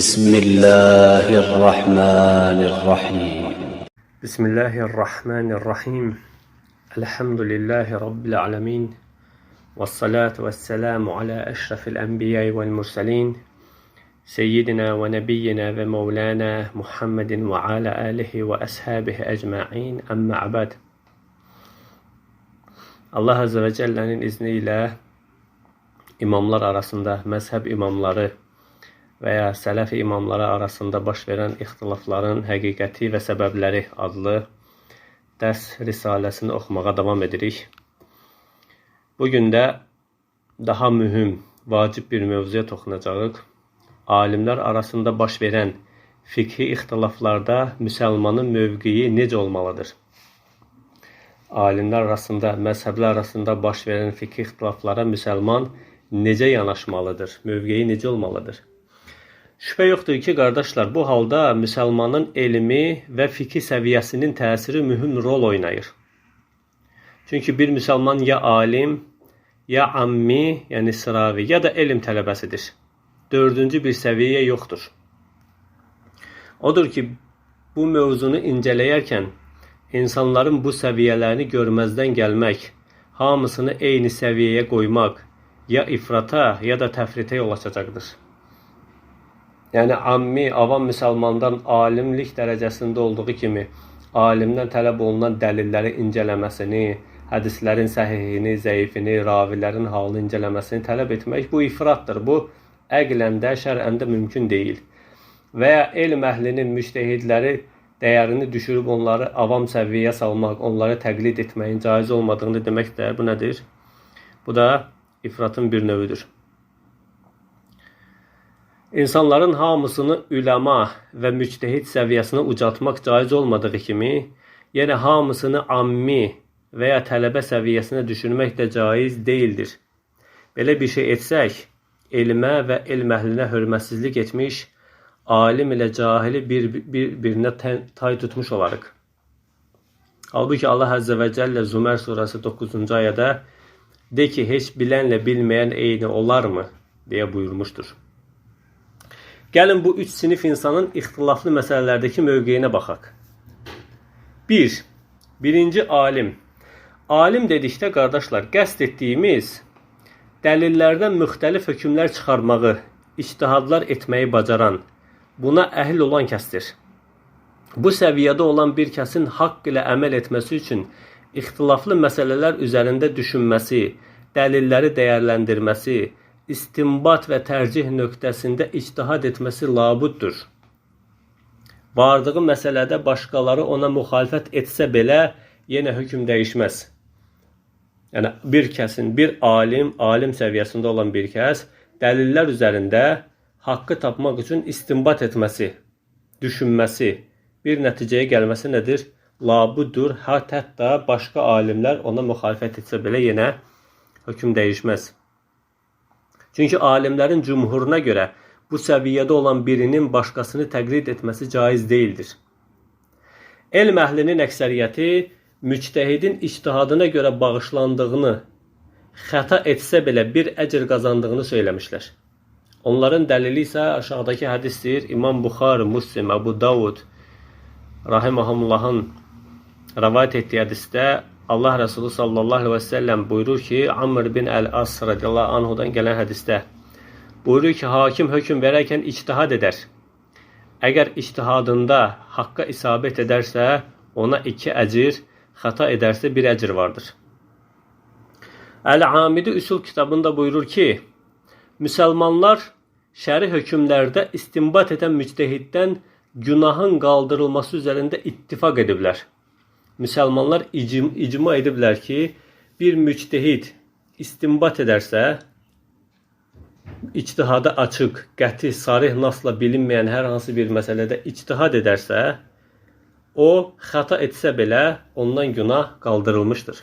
بسم الله الرحمن الرحيم بسم الله الرحمن الرحيم الحمد لله رب العالمين والصلاة والسلام على أشرف الأنبياء والمرسلين سيدنا ونبينا ومولانا محمد وعلى آله وأصحابه أجمعين أما بعد. Allah Azze ve Celle'nin izniyle imamlar arasında, mezhep imamları veya sələfi imamları arasında baş verən ixtilafların həqiqəti və səbəbləri adlı dərs risaləsini oxumağa davam edirik. Bugün də daha mühüm, vacib bir mövzuya toxunacağıq. Alimlər arasında baş verən fiqhi ixtilaflarda müsəlmanın mövqeyi necə olmalıdır? Alimlər arasında, məzhəblər arasında baş verən fiqhi ixtilaflara müsəlman necə yanaşmalıdır? Mövqeyi necə olmalıdır? Şübhə yoxdur ki, qardaşlar, bu halda müsəlmanın elmi və fiqhi səviyyəsinin təsiri mühüm rol oynayır. Çünki bir müsəlman ya alim, ya ammi, yəni sıravi, ya da elm tələbəsidir. Dördüncü bir səviyyə yoxdur. Odur ki, bu mövzunu incələyərkən insanların bu səviyyələrini görməzdən gəlmək, hamısını eyni səviyyəyə qoymaq ya ifrata, ya da təfritə yol açacaqdır. Yəni, ammi, avam müsəlmandan alimlik dərəcəsində olduğu kimi, alimdən tələb olunan dəlilləri incələməsini, hədislərin səhihini, zəifini, ravilərin halını incələməsini tələb etmək, bu ifratdır. Bu, əqləndə, şərəndə mümkün deyil. Və ya elm əhlinin müctəhidləri dəyərini düşürüb onları avam səviyyəyə salmaq, onları təqlid etməyin caiz olmadığını deməkdir. Bu nədir? Bu da ifratın bir növüdür. İnsanların hamısını üləma və müctəhid səviyyəsinə ucaltmaq caiz olmadığı kimi, yenə hamısını ammi və ya tələbə səviyyəsinə düşürmək də caiz deyildir. Belə bir şey etsək, elmə və elm əhlinə hörmətsizlik etmiş, alim ilə cahili bir-birinə tay tutmuş olarıq. Halbuki Allah Azze ve Celle Zümer surası 9-cu ayədə de ki, heç bilənlə bilməyən eyni olarmı? Deyə buyurmuşdur. Gəlin bu üç sinif insanın ixtilaflı məsələlərdəki mövqeyinə baxaq. 1. Birinci alim. Alim dedikdə, qardaşlar, qəsd etdiyimiz dəlillərdən müxtəlif hökmlər çıxarmağı, ictihadlar etməyi bacaran, buna əhl olan kəsdir. Bu səviyyədə olan bir kəsin haqq ilə əməl etməsi üçün ixtilaflı məsələlər üzərində düşünməsi, dəlilləri dəyərləndirməsi, istinbat və tərcih nöqtəsində ictihad etməsi labuddur. Vardığı məsələdə başqaları ona müxalifət etsə belə, yenə hökm dəyişməz. Yəni, bir kəsin, bir alim səviyyəsində olan bir kəs, dəlillər üzərində haqqı tapmaq üçün istinbat etməsi, düşünməsi, bir nəticəyə gəlməsi nədir? Labuddur. Hətta başqa alimlər ona müxalifət etsə belə yenə hökm dəyişməz. Çünki alimlərin cümhuruna görə bu səviyyədə olan birinin başqasını təqlid etməsi caiz deyildir. Elm əhlinin əksəriyyəti müctəhidin ictihadına görə bağışlandığını, xəta etsə belə bir əcr qazandığını söyləmişlər. Onların dəlili isə aşağıdakı hədisdir. İmam Buxari, Müslim, Əbu Davud rahimehullahın rəvayət etdiyi hədisdə Allah Resulü sallallahu aleyhi ve sellem buyurur ki, Amr bin Əl-As radiyallahu anhudan gələn hədisdə buyurur ki, hakim hökm verərkən ictihad edər. Əgər ictihadında haqqa isabət edərsə, ona 2 əcr, xəta edərsə 1 əcr vardır. Əl-Amidi Üsul kitabında buyurur ki, müsəlmanlar şəri hökmlərdə istinbat edən müctəhiddən günahın qaldırılması üzərində ittifaq ediblər. Müsəlmanlar icma ediblər ki, bir müctəhid istinbat edərsə, ictihada açıq, qəti, sarih nasla bilinməyən hər hansı bir məsələdə ictihad edərsə, o, xəta etsə belə ondan günah qaldırılmışdır.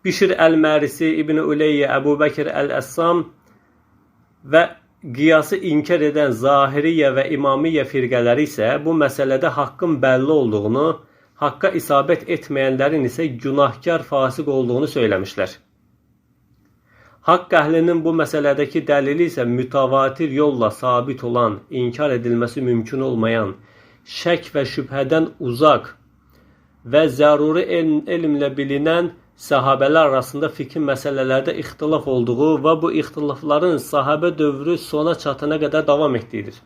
Bişir Əl-Mərisi, İbn-i Uleyyə, Əbu Bəkir Əl-Əssam və qiyası inkar edən Zahiriyyə və İmamiyyə firqələri isə bu məsələdə haqqın bəlli olduğunu, haqqa isabət etməyənlərin isə günahkar, fasıq olduğunu söyləmişlər. Haqq əhlinin bu məsələdəki dəlili isə mütəvatir yolla sabit olan, inkar edilməsi mümkün olmayan, şək və şübhədən uzaq və zəruri elmlə bilinən sahabələr arasında fikir məsələlərdə ixtilaf olduğu və bu ixtilafların sahabə dövrü sona çatana qədər davam etdiyidir.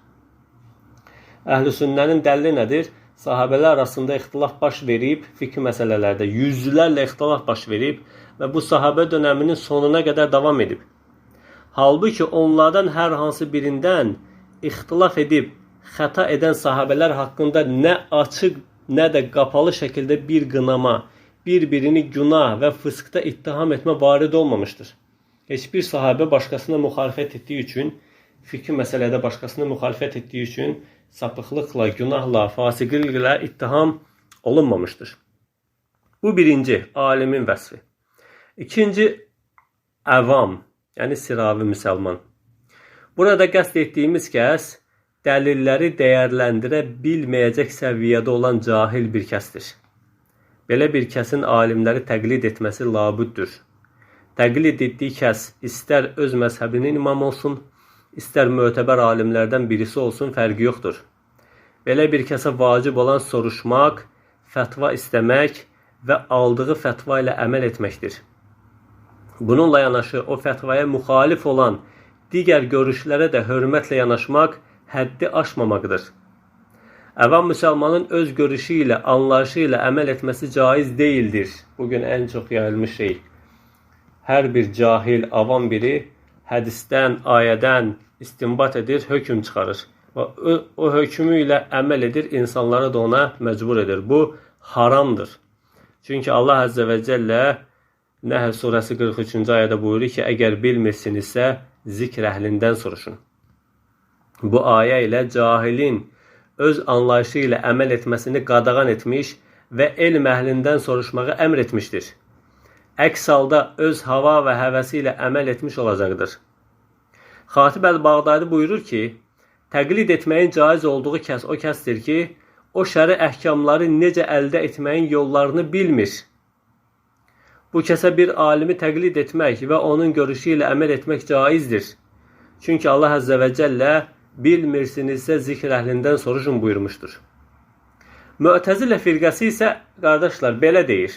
Əhl-i sünnənin dəlili nədir? Sahabələr arasında ixtilaf baş verib, fikir məsələlərdə yüzlərlə ixtilaf baş verib və bu sahabə dönəminin sonuna qədər davam edib. Halbuki onlardan hər hansı birindən ixtilaf edib, xəta edən sahabələr haqqında nə açıq, nə də qapalı şəkildə bir qınama, bir-birini günah və fıskda ittiham etmə varid olmamışdır. Heç bir sahabə başqasına müxalifət etdiyi üçün, fikir məsələdə başqasına müxalifət etdiyi üçün sapıqlıqla, günahla, fasiqliklə ittiham olunmamışdır. Bu birinci, alimin vəsfi. İkinci, əvam, yəni sıravi müsəlman. Burada qəsd etdiyimiz kəs, dəlilləri dəyərləndirə bilməyəcək səviyyədə olan cahil bir kəsdir. Belə bir kəsin alimləri təqlid etməsi labüddür. Təqlid etdiyi kəs istər öz məzhəbinin imam olsun, istər mötəbər alimlərdən birisi olsun, fərqi yoxdur. Belə bir kəsə vacib olan soruşmaq, fətva istəmək və aldığı fətva ilə əməl etməkdir. Bununla yanaşı o fətvaya müxalif olan digər görüşlərə də hörmətlə yanaşmaq həddi aşmamaqdır. Əvam müsəlmanın öz görüşü ilə, anlayışı ilə əməl etməsi caiz deyildir. Bugün ən çox yayılmış şey. Hər bir cahil, avam biri hədisdən, ayədən istinbat edir, hökm çıxarır. Və o hökmü ilə əməl edir, insanlara da ona məcbur edir. Bu haramdır. Çünki Allah Əzzə və Cəllə Nəhl surəsi 43-cü ayədə buyurur ki, əgər bilmirsinizsə, zikr əhlindən soruşun. Bu ayə ilə cahilin öz anlayışı ilə əməl etməsini qadağan etmiş və elm əhlindən soruşmağı əmr etmişdir. Əks halda öz hava və həvəsi ilə əməl etmiş olacaqdır. Xatib əl-Bağdadi buyurur ki, təqlid etməyin caiz olduğu kəs o kəsdir ki, o şəri əhkamları necə əldə etməyin yollarını bilmir. Bu kəsə bir alimi təqlid etmək və onun görüşü ilə əməl etmək caizdir. Çünki Allah Əzzə və Cəllə bilmirsinizsə zikr əhlindən soruşun buyurmuşdur. Mü'təzilə firqəsi isə, qardaşlar, belə deyir.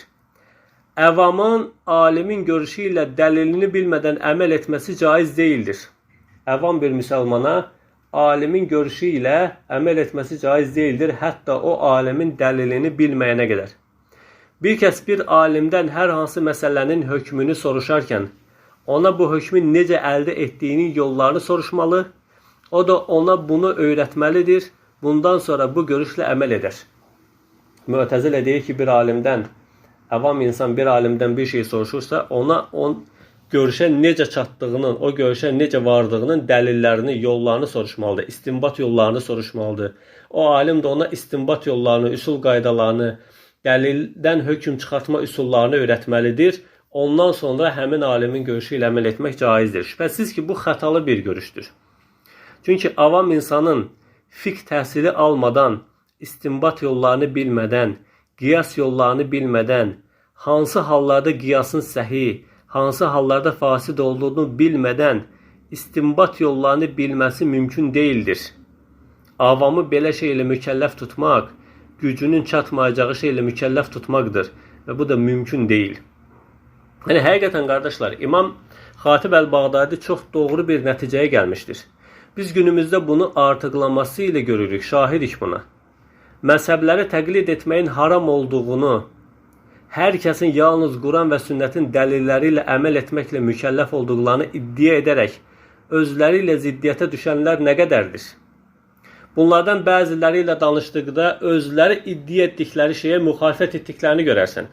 Əvamın alimin görüşü ilə dəlilini bilmədən əməl etməsi caiz deyildir. Əvam bir müsəlmana alimin görüşü ilə əməl etməsi caiz deyildir, hətta o alimin dəlilini bilməyənə qədər. Bir kəs bir alimdən hər hansı məsələnin hökmünü soruşarkən, ona bu hökmü necə əldə etdiyinin yollarını soruşmalı, o da ona bunu öyrətməlidir, bundan sonra bu görüşlə əməl edər. Mü'təzilə deyir ki, bir alimdən, əvam insan bir alimdən bir şey soruşursa, ona görüşə necə çatdığının, o görüşə necə vardığının dəlillərini, yollarını soruşmalıdır, istinbat yollarını soruşmalıdır. O alim də ona istinbat yollarını, üsul qaydalarını, dəlildən hökm çıxartma üsullarını öyrətməlidir. Ondan sonra həmin alimin görüşü ilə əməl etmək caizdir. Şübhəsiz ki, bu xətalı bir görüşdür. Çünki avam insanın fiqh təhsili almadan, istinbat yollarını bilmədən, qiyas yollarını bilmədən, hansı hallarda qiyasın səhih, hansı hallarda fasid olduğunu bilmədən istinbat yollarını bilməsi mümkün deyildir. Avamı belə şeylə mükəlləf tutmaq, gücünün çatmayacağı şeylə mükəlləf tutmaqdır və bu da mümkün deyil. Yəni, həqiqətən, qardaşlar, İmam Xatib əl-Bağdadi çox doğru bir nəticəyə gəlmişdir. Biz günümüzdə bunu artıqlaması ilə görürük, şahidik buna. Məzhəbləri təqlid etməyin haram olduğunu, hər kəsin yalnız Quran və sünnətin dəlilləri ilə əməl etməklə mükəlləf olduqlarını iddia edərək, özləri ilə ziddiyyətə düşənlər nə qədərdir? Bunlardan bəziləri ilə danışdıqda özləri iddia etdikləri şeyə müxalifət etdiklərini görərsən.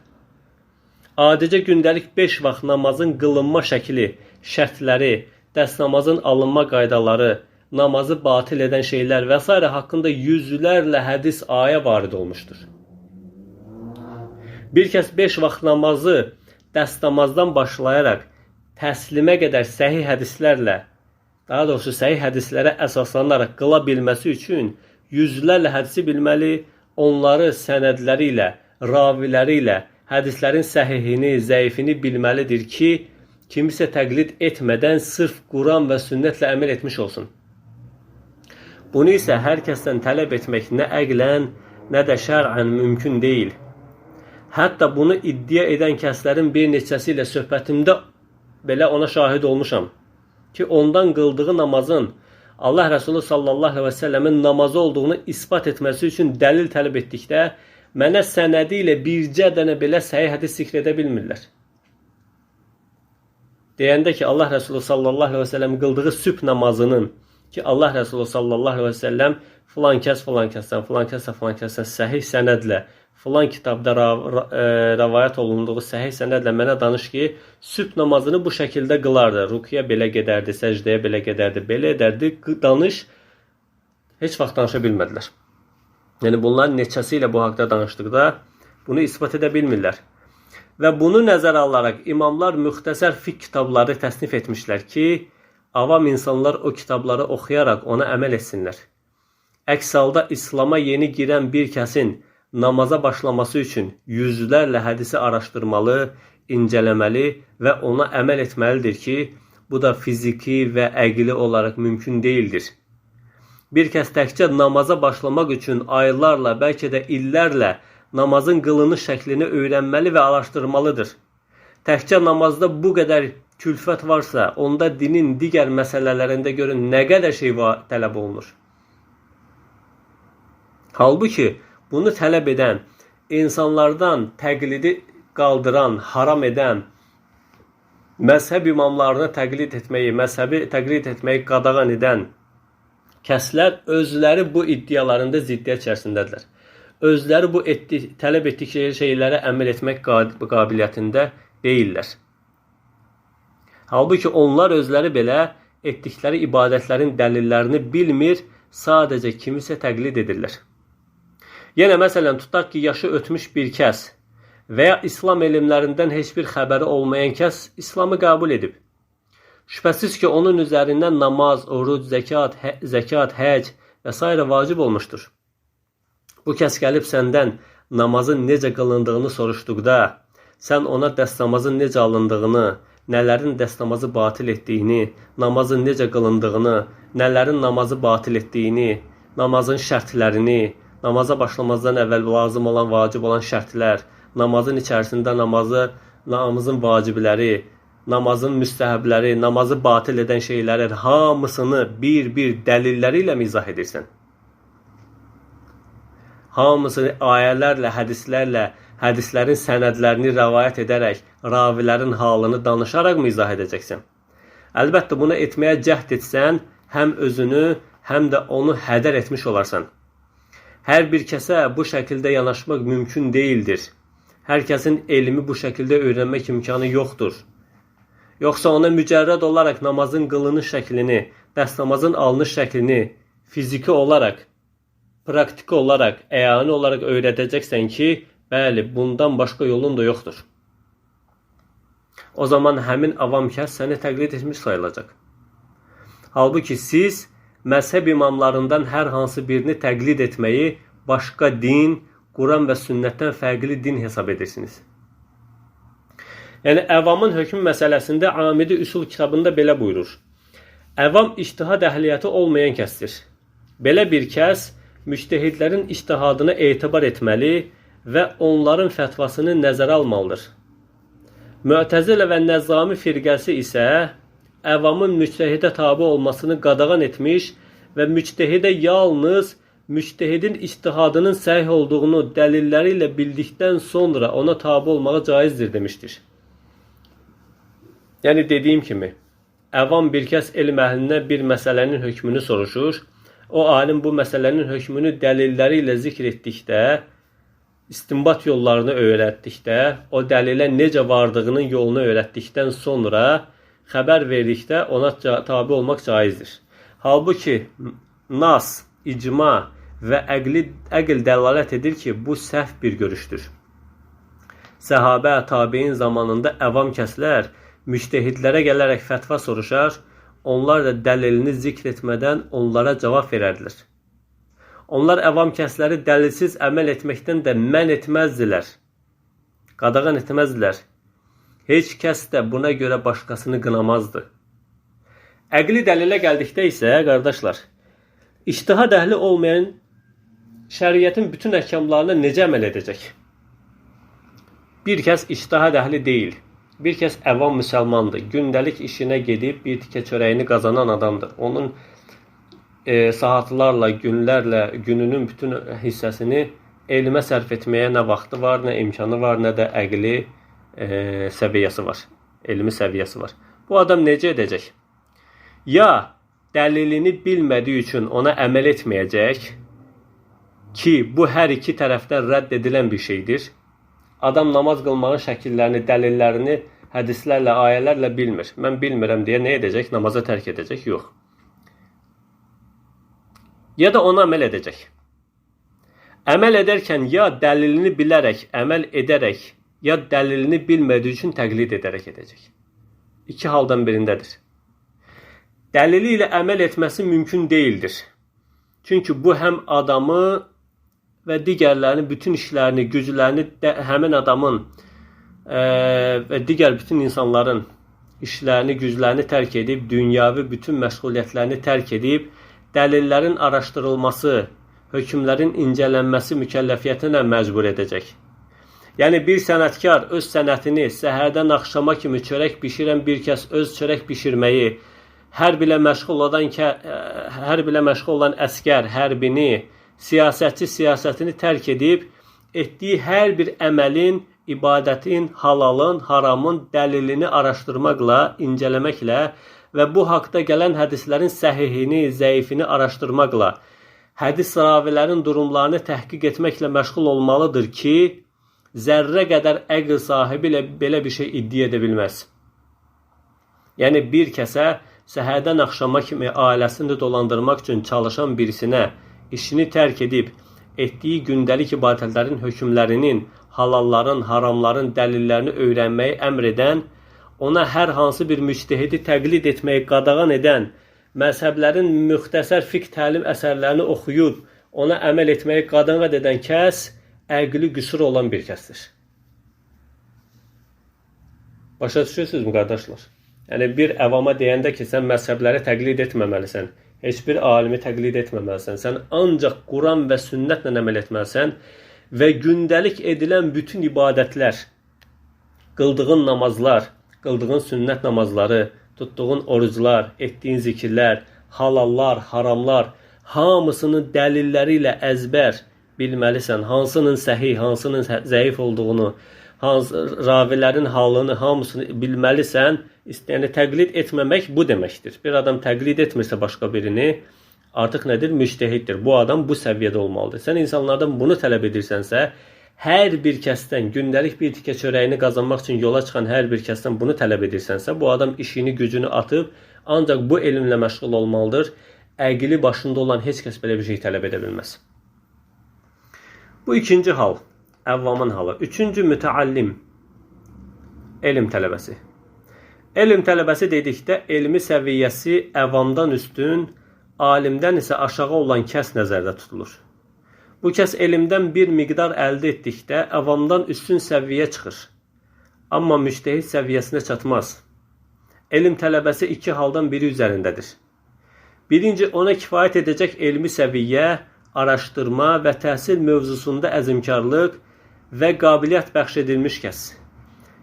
Adicə gündəlik 5 vaxt namazın qılınma şəkli, şərtləri, dəst namazın alınma qaydaları, namazı batil edən şeylər və s. haqqında yüzlərlə hədis ayə varid olmuşdur. Bir kəs 5 vaxt namazı dəst namazdan başlayaraq təslimə qədər səhih hədislərlə, daha doğrusu səhih hədislərə əsaslanaraq qıla bilməsi üçün yüzlərlə hədisi bilməli, onları sənədləri ilə, raviləri ilə hədislərin səhihini, zəifini bilməlidir ki, kimisə təqlid etmədən sırf Quran və sünnətlə əməl etmiş olsun. Bunu isə hər kəsdən tələb etmək nə əqlən, nə də şər'ən mümkün deyil. Hətta bunu iddia edən kəslərin bir neçəsi ilə söhbətimdə belə ona şahid olmuşam ki, ondan qıldığı namazın Allah Rəsulü sallallahu aleyhi və səlləmin namazı olduğunu ispat etməsi üçün dəlil tələb etdikdə, mənə sənədi ilə bircə dənə belə səhih hədis zikr edə bilmirlər. Deyəndə ki, Allah Rəsulü sallallahu aleyhi və səlləm qıldığı sübh namazının ki, Allah Rəsulü sallallahu aleyhi və səlləm filan kəsdən səhih sənədlə filan kitabda rəvayət olunduğu səhih sənədlə mənə danış ki, sübh namazını bu şəkildə qılardı. Rukiyə belə gedərdi, səcdəyə belə gedərdi, belə edərdi. Danış, heç vaxt danışa bilmədilər. Yəni, bunlar neçəsi ilə bu haqda danışdıqda bunu ispat edə bilmirlər. Və bunu nəzərə alaraq imamlar müxtəsər fiqh kitabları təsnif etmişlər ki, avam insanlar o kitabları oxuyaraq ona əməl etsinlər. Əks halda İslama yeni girən bir kəsin namaza başlaması üçün yüzlərlə hədisi araşdırmalı, incələməli və ona əməl etməlidir ki, bu da fiziki və əqli olaraq mümkün deyildir. Bir kəs təkcə namaza başlamaq üçün aylarla, bəlkə də illərlə namazın qılınış şəklini öyrənməli və araşdırmalıdır. Təkcə namazda bu qədər külfət varsa, onda dinin digər məsələlərində görün nə qədər şey tələb olunur. Halbuki, bunu tələb edən, insanlardan təqlidi qaldıran, haram edən, məzhəb imamlarına təqlid etməyi qadağan edən kəslər özləri bu iddialarında ziddiyyət içərisindədirlər. Özləri bu tələb etdikləri şeylərə əməl etmək qabiliyyətində deyirlər. Halbuki onlar özləri belə etdikləri ibadətlərin dəlillərini bilmir, sadəcə kimisə təqlid edirlər. Yenə məsələn, tutaq ki, yaşı ötmüş bir kəs və ya İslam elmlərindən heç bir xəbəri olmayan kəs İslamı qəbul edib. Şübhəsiz ki, onun üzərindən namaz, oruc, zəkat, həc və s. vacib olmuşdur. Bu kəs gəlib səndən namazın necə qılındığını soruşduqda, sən ona dəstəmazın necə alındığını, nələrin dəstəmazı batil etdiyini, namazın necə qılındığını, nələrin namazı batil etdiyini, namazın şərtlərini, namaza başlamazdan əvvəl lazım olan, vacib olan şərtlər, namazın içərisində namazın vacibləri, namazın müstəhəbləri, namazı batil edən şeylərin hamısını bir-bir dəlilləri ilə izah edirsən. Hamısını ayələrlə, hədislərlə, hədislərin sənədlərini rəvayət edərək, ravilərin halını danışaraq mı izah edəcəksən? Əlbəttə, bunu etməyə cəhd etsən, həm özünü, həm də onu hədər etmiş olarsan. Hər bir kəsə bu şəkildə yanaşmaq mümkün deyildir. Hər kəsin elmi bu şəkildə öyrənmək imkanı yoxdur. Yoxsa ona mücərrəd olaraq namazın qılınış şəklini, dəstəmazın alınış şəklini fiziki olaraq, praktiki olaraq, əyani olaraq öyrədəcəksən ki, bəli, bundan başqa yolun da yoxdur. O zaman həmin avam kəs səni təqlid etmiş sayılacaq. Halbuki siz məzhəb imamlarından hər hansı birini təqlid etməyi başqa din, Quran və sünnətdən fərqli din hesab edirsiniz. Yəni, əvamın hökm məsələsində Amidi Üsul kitabında belə buyurur. Əvam ictihad əhliyyəti olmayan kəsdir. Belə bir kəs müctəhidlərin ictihadına etibar etməli və onların fətvasını nəzərə almalıdır. Mü'təzilə və Nəzzami firqəsi isə əvamın müctəhidə tabi olmasını qadağan etmiş və müctəhidə yalnız müctəhidin ictihadının səhih olduğunu dəlilləri ilə bildikdən sonra ona tabi olmağa caizdir demişdir. Yəni, dediyim kimi, əvam bir kəs elm əhlindən bir məsələnin hökmünü soruşur, o alim bu məsələnin hökmünü dəlilləri ilə zikr etdikdə, istinbat yollarını öyrətdikdə, o dəlilə necə vardığının yolunu öyrətdikdən sonra xəbər verdikdə ona tabi olmaq caizdir. Halbuki nas, icma və əql dəlalət edir ki, bu səhv bir görüşdür. Səhabə, tabiin zamanında əvam kəslər müctəhidlərə gələrək fətva soruşar, onlar da dəlilini zikr etmədən onlara cavab verərdilər. Onlar əvam kəsləri dəlilsiz əməl etməkdən də mən etməzdilər, qadağan etməzdilər. heç kəs də buna görə başqasını qınamazdı. Əqli dəlilə gəldikdə isə, qardaşlar, ictihad əhli olmayan şəriətin bütün əhkamlarına necə əməl edəcək? Bir kəs ictihad əhli deyil. Bir kəs əvam müsəlmandır. Gündəlik işinə gedib bir tikə çörəyini qazanan adamdır. Onun saatlarla, günlərlə, gününün bütün hissəsini elmə sərf etməyə nə vaxtı var, nə imkanı var, nə də əqli səviyyəsi var. Elmi səviyyəsi var. Bu adam necə edəcək? Ya dəlilini bilmədiyi üçün ona əməl etməyəcək ki, bu hər iki tərəfdən rədd edilən bir şeydir. Adam namaz qılmağın şəkillərini, dəlillərini hədislərlə, ayələrlə bilmir. Mən bilmirəm deyə nə edəcək? Namazı tərk edəcək? Yox. Ya da ona əməl edəcək. Əməl edərkən ya dəlilini bilərək, əməl edərək, ya dəlilini bilmədiyi üçün təqlid edərək edəcək. İki haldan birindədir. Dəlili ilə əməl etməsi mümkün deyildir. Çünki bu həm adamı və digərlərinin bütün işlərini, güclərini həmin adamın və digər bütün insanların işlərini, güclərini tərk edib, dünyavi bütün məşğuliyyətlərini tərk edib, dəlillərin araşdırılması, hökmlərin incələnməsi mükəlləfiyyətinə məcbur edəcək. Yəni bir sənətkar öz sənətini səhərdən axşama kimi çörək bişirən bir kəs öz çörək bişirməyi, hərb ilə məşğul olan əskər hərbini, siyasətçi siyasətini tərk edib, etdiyi hər bir əməlin, ibadətin, halalın, haramın dəlilini araşdırmaqla, incələməklə və bu haqda gələn hədislərin səhihini, zəifini araşdırmaqla, hədis ravilərin durumlarını təhqiq etməklə məşğul olmalıdır ki, zərrə qədər əql sahibi ilə belə bir şey iddia edə bilməz. Yəni bir kəsə səhərdən axşama kimi ailəsini dolandırmaq üçün çalışan birisinə işini tərk edib, etdiyi gündəlik ibadətlərin hökmlərinin, halalların, haramların dəlillərini öyrənməyi əmr edən, ona hər hansı bir müctəhidi təqlid etməyi qadağan edən, məzhəblərin müxtəsər fiqh təlim əsərlərini oxuyub, ona əməl etməyi qadağan edən kəs, əqli qüsur olan bir kəsdir. Başa düşürsünüzmü, qardaşlar? Yəni bir əvama deyəndə ki, sən məzhəbləri təqlid etməməlisən, heç bir alimi təqlid etməməlisən, sən ancaq Quran və sünnətlə əməl etməlisən və gündəlik edilən bütün ibadətlər, qıldığın namazlar, qıldığın sünnət namazları, tutduğun oruclar, etdiyin zikirlər, halallar, haramlar, hamısının dəlilləri ilə əzbər bilməlisən, hansının səhih, hansının zəif olduğunu, ravilərin halını, hamısını bilməlisən. Yəni təqlid etməmək bu deməkdir. Bir adam təqlid etmirsə başqa birini, artıq nədir? Müctəhiddir. Bu adam bu səviyyədə olmalıdır. Sən insanlardan bunu tələb edirsənsə, hər bir kəsdən, gündəlik bir tikə çörəyini qazanmaq üçün yola çıxan hər bir kəsdən bunu tələb edirsənsə, bu adam işini, gücünü atıb, ancaq bu elmlə məşğul olmalıdır. Əqli başında olan heç kəs belə bir şey tələb edə bilməz. Bu ikinci hal, əvvamın halı. Üçüncü, mütəallim, elm tələbəsi. Elm tələbəsi dedikdə elmi səviyyəsi əvamdan üstün, alimdən isə aşağı olan kəs nəzərdə tutulur. Bu kəs elmdən bir miqdar əldə etdikdə əvamdan üstün səviyyə çıxır. Amma müctəhid səviyyəsinə çatmaz. Elm tələbəsi iki haldan biri üzərindədir. Birinci, ona kifayət edəcək elmi səviyyə, araşdırma və təhsil mövzusunda əzmkarlıq və qabiliyyət bəxş edilmiş kəs.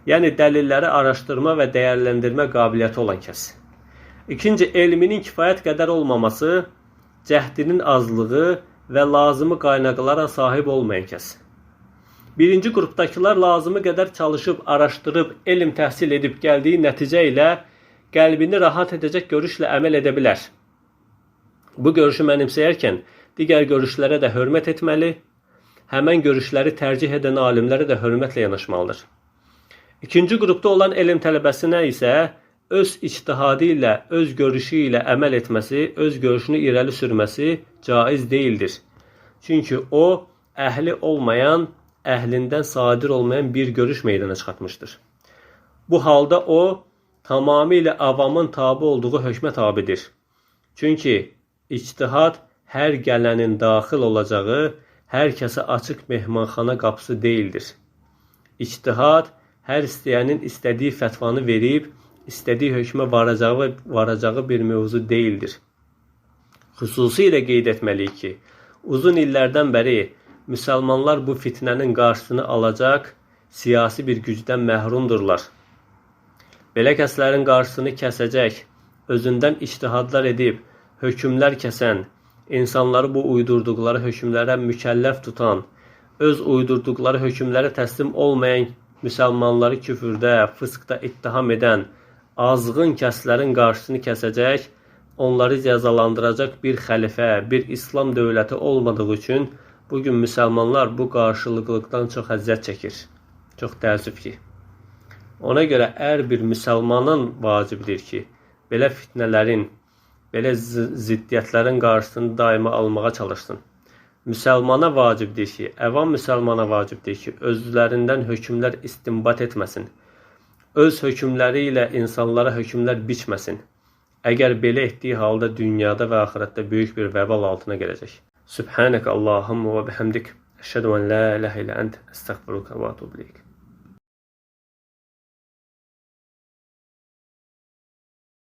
Yəni dəlilləri araşdırma və dəyərləndirmə qabiliyyəti olan kəs. İkinci, elminin kifayət qədər olmaması, cəhdinin azlığı və lazımı qaynaqlara sahib olmayan kəs. Birinci qrupdakılar lazımı qədər çalışıb, araşdırıb, elm təhsil edib gəldiyi nəticə ilə qəlbini rahat edəcək görüşlə əməl edə bilər. Bu görüşü mənimsəyərkən digər görüşlərə də hörmət etməli, həmən görüşləri tərcih edən alimlərə də hörmətlə yanaşmalıdır. İkinci qrupda olan elm tələbəsinə isə öz ictihadı ilə, öz görüşü ilə əməl etməsi, öz görüşünü irəli sürməsi caiz deyildir. Çünki o, əhli olmayan, əhlindən sadir olmayan bir görüş meydana çıxartmışdır. Bu halda o, tamamilə avamın tabi olduğu hökmə tabidir. Çünki ictihad hər gələnin daxil olacağı, hər kəsə açıq mehmanxana qapısı deyildir. İctihad hər istəyənin istədiyi fətvanı verib, istədiyi hökmə varacağı bir mövzu deyildir. Xüsusilə qeyd etməliyik ki, uzun illərdən bəri müsəlmanlar bu fitnənin qarşısını alacaq siyasi bir gücdən məhrumdurlar. Belə kəslərin qarşısını kəsəcək, özündən ictihadlar edib, hökmlər kəsən, insanları bu uydurduqları hökmlərə mükəlləf tutan, öz uydurduqları hökmlərə təslim olmayan müsəlmanları küfürdə, fıskda ittiham edən azğın kəslərin qarşısını kəsəcək, onları cəzalandıracaq bir xəlifə, bir İslam dövləti olmadığı üçün bugün müsəlmanlar bu qarşılıqlıqdan çox əziyyət çəkir. Çox təəssüf ki. Ona görə hər bir müsəlmanın vacibdir ki, belə fitnələrin, belə ziddiyyətlərin qarşısını daima almağa çalışsın. Müsəlmana vacibdir ki, əvam müsəlmana vacibdir ki, özlərindən hökmlər istinbat etməsin. Öz hökmləri ilə insanlara hökmlər biçməsin. Əgər belə etdiyi halda dünyada və axirətdə böyük bir vəbal altına gələcək. Subhanək Allahumma və bihamdik. Əşhədu ən la ilahə illə ənt. Əstəğfiruka və etûbu ileyk.